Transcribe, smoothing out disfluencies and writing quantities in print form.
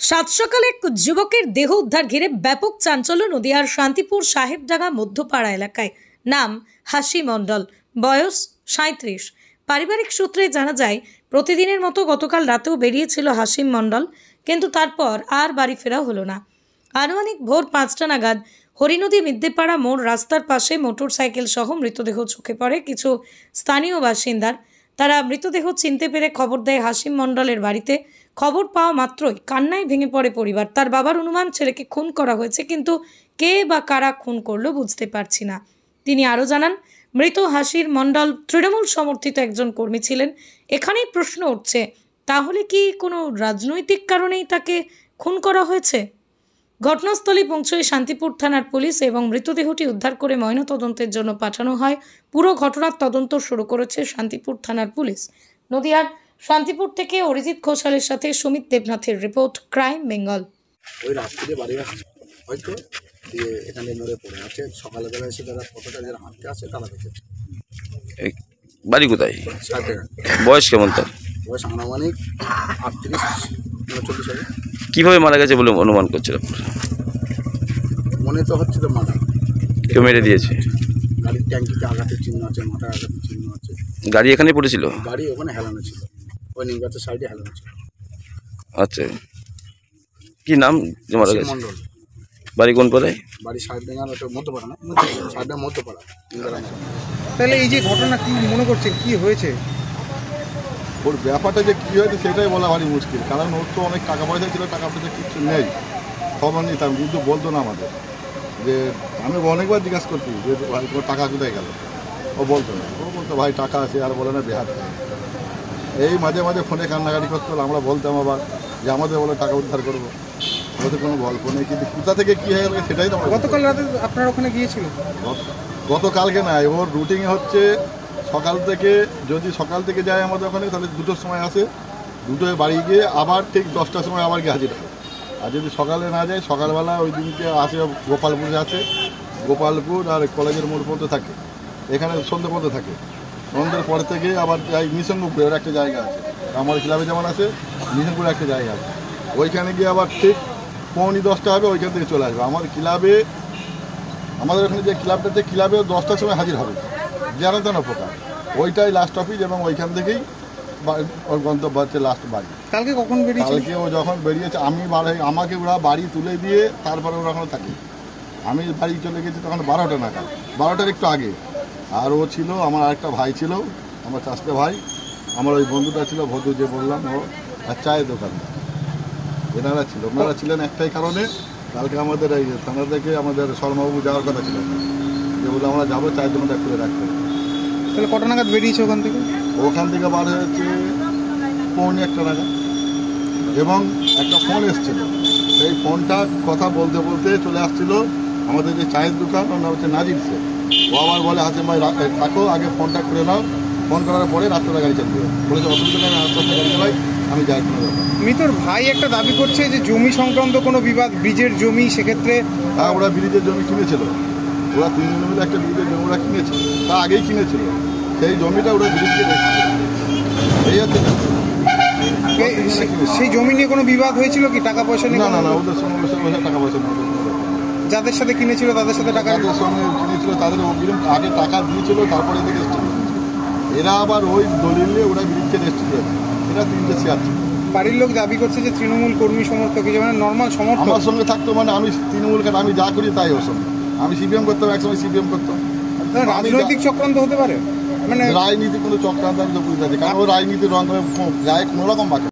সাত সকালে এক যুবকের দেহ উদ্ধার ঘিরে ব্যাপক চাঞ্চল্য নদিয়ার শান্তিপুর সাহেবডাঙ্গা মধ্যপাড়া এলাকায়। নাম হাসি মণ্ডল, বয়স 37। পারিবারিক সূত্রে জানা যায়, প্রতিদিনের মতো গতকাল রাতেও বেরিয়েছিল হাসিম মণ্ডল, কিন্তু তারপর আর বাড়ি ফেরা হলো না। আনুমানিক ভোর 5টা নাগাদ হরিনদী মিদ্যেপাড়া মোড় রাস্তার পাশে মোটরসাইকেল সহ মৃতদেহ চোখে পড়ে কিছু স্থানীয় বাসিন্দার। তারা মৃতদেহ চিনতে পেরে খবর দেয় হাসিম মণ্ডলের বাড়িতে। খবর পাওয়া মাত্রই কান্নায় ভেঙে পড়ে পরিবার। তার বাবার অনুমান ছেলেকে খুন করা হয়েছে, কিন্তু কে বা কারা খুন করলো বুঝতে পারছি না। তিনি আরও জানান, মৃত হাসির মণ্ডল তৃণমূল সমর্থিত একজন কর্মী ছিলেন। এখানেই প্রশ্ন উঠছে, তাহলে কি কোনো রাজনৈতিক কারণেই তাকে খুন করা হয়েছে? ঘটনাস্থলে পৌঁছয় শান্তিপুর থানার পুলিশ এবং মৃতদেহটি উদ্ধার করে ময়নাতদন্তের জন্য পাঠানো হয়। পুরো ঘটনার তদন্ত শুরু করেছে শান্তিপুর থানার পুলিশ। নদিয়ার শান্তিপুর থেকে অরিজিৎ ঘোষালের সাথে সুমিত দেবনাথের রিপোর্ট, ক্রাইম বেঙ্গল। ওই রাত্রিরে বাড়ি আসছে হয়তো, দিয়ে এখানে মরে পড়ে আছে। সকালবেলা এসে যারা কতটা যারা হাঁটতে আসে তারা দেখেছে। বাড়ি কোথায়? সাথে বয়স কেমন তার? বয়স আনুমানিক 38-39 হবে। কিভাবে মারা গেছে বলে অনুমান করছিল? মনে তো হচ্ছে তো মাথা কেউ মেরে দিয়েছে। গাড়ির ট্যাঙ্কিতে আঘাতের চিহ্ন আছে, মাথায় আঘাতের চিহ্ন আছে। গাড়ি এখানে পড়েছিল? গাড়ি ওখানে হেলানো ছিল, ওই নিম গাছের সাইডে হেলানো ছিল। আচ্ছা, কি নাম যে মারা গেছে? মণ্ডল। বাড়ি কোন পাড়ায়? বাড়ি সাহেবডাঙ্গা, ওটা মধ্যপাড়া না, সাহেবডাঙ্গা মধ্যপাড়া। তাহলে এই যে ঘটনা কি মনে করছেন, কি হয়েছে? ওর ব্যাপারটা যে কী হয়েছে সেটাই বলা ভারী মুশকিল, কারণ ওর তো অনেক টাকা পয়সা ছিল, টাকা পয়সা কিছু নেই, খবর নিতাম কিন্তু বলতো না আমাদের। যে আমি অনেকবার জিজ্ঞাসা করছি যে ভাই তোর টাকা কোথায় গেল, ও বলতো না। ও বলতো ভাই টাকা আছে, আর বলে না বেহাত। এই মাঝে মাঝে ফোনে কান্নাকাটি করতে হলো, আমরা বলতাম আবার যে আমাদের বলে টাকা উদ্ধার করবো, ওদের কোনো গল্প নেই। কিন্তু কোথা থেকে কী হয়ে গেল সেটাই তো গতকাল রাতে আপনার ওখানে গিয়েছিল? গতকালকে নাই, ওর রুটিনে হচ্ছে সকাল থেকে, যদি সকাল থেকে যায় আমাদের ওখানে তাহলে 2টোর সময় আসে, 2টোয় বাড়ি গিয়ে আবার ঠিক 10টার সময় আবার গিয়ে হাজির হয়। আর যদি সকালে না যায়, সকালবেলা ওই দিনকে আসে গোপালপুরে আছে, গোপালপুর আর কলেজের মোড় পর্যন্ত থাকে, এখানে সন্ধ্যে পর্যন্ত থাকে। সন্ধ্যের পর থেকে আবার যাই মিশনপুরে, ওর একটা জায়গা আছে, আমার ক্লাবে যেমন আছে মিশনপুরে একটা জায়গা আছে, ওইখানে গিয়ে আবার ঠিক 9:45 হবে, ওইখান থেকে চলে আসবে আমার ক্লাবে। আমাদের ওখানে যে ক্লাবটাতে, ক্লাবে 10টার সময় হাজির হবে, যেন তেন প্রকার। ওইটাই লাস্ট অফিস এবং ওইখান থেকেই ওর গন্তব্য হচ্ছে লাস্ট বাড়ি। কালকে কখন বেরিয়েছে? কালকে ও যখন বেরিয়েছে, আমাকে ওরা বাড়ি তুলে দিয়ে তারপরে ওরা ওখানে থাকে। আমি বাড়ি চলে গেছি তখন 12টা নাগাদ, 12টার একটু আগে। আর ও ছিল, আমার আরেকটা ভাই ছিল, আমার চাষতে ভাই, আমার ওই বন্ধুটা ছিল ভদ্র যে বললাম, ও আর চায়ের দোকানদার। এনারা ছিল, ওনারা ছিলেন একটাই কারণে, কালকে আমাদের এই থানা থেকে আমাদের শর্মাবাবু যাওয়ার কথা ছিল, যে বলে আমরা যাবো, চায়ের দোকানটা খুলে রাখতে। তাহলে কটা নাগাদ বেরিয়েছে ওখান থেকে? ওখান থেকে বার হয়েছে 1:45 নাগাদ, এবং একটা ফোন এসেছিল। সেই ফোনটা কথা বলতে বলতে চলে আসছিল আমাদের যে চায়ের দোকান, ওর নাম হচ্ছে নাজির সে। ও আবার বলে হাসিম ভাই থাকো, আগে ফোনটা করে নাও, ফোন করার পরে রাত্রে গাড়ি চালিয়ে বলেছে অসুবিধা নেই, রাস্তায় গাড়ি চালাই, আমি যাই কোনো ব্যাপার। মৃতর ভাই একটা দাবি করছে যে জমি সংক্রান্ত কোনো বিবাদ, ব্রিজের জমি, সেক্ষেত্রে হ্যাঁ, ওরা ব্রিজের জমি কিনেছিল, ওরা 3 জন মিলে একটা ব্রিজের জমি ওরা কিনেছিল, তা আগেই কিনেছিল, সেই জমিটা ওরা ব্রিজকে রেখেছিল। এই হচ্ছে সেই জমি নিয়ে কোনো বিবাদ হয়েছিল কি? টাকা পয়সা নিয়ে? না না না, ওদের সঙ্গে টাকা পয়সা নেই। যাদের সাথে কিনেছিল তাদের সাথে টাকা, যাদের সঙ্গে কিনেছিল তাদের অগ্রিম আগে টাকা দিয়েছিল, তারপরে এদিকে এসেছিল। এরা আবার ওই দলিল নিয়ে ওরা ব্রিজকে রেজিস্ট্রি করেছে, এরা 3টে শেয়ার ছিল। বাড়ির লোক দাবি করছে যে তৃণমূল কর্মী সমর্থক, মানে নর্মাল সমর্থক। আমার সঙ্গে থাকতো, মানে আমি তৃণমূল কারণ আমি যা করি তাই ওর সঙ্গে। আমি সিপিএম করতাম, একসময় সিপিএম করতাম। রাজনৈতিক চক্রান্ত হতে পারে, মানে রাজনীতি কোনো চক্রান্ত আমি তো বুঝতে পারছি, কারণ ও রাজনীতির রঙ গায়ে কোনো রকম বাকি।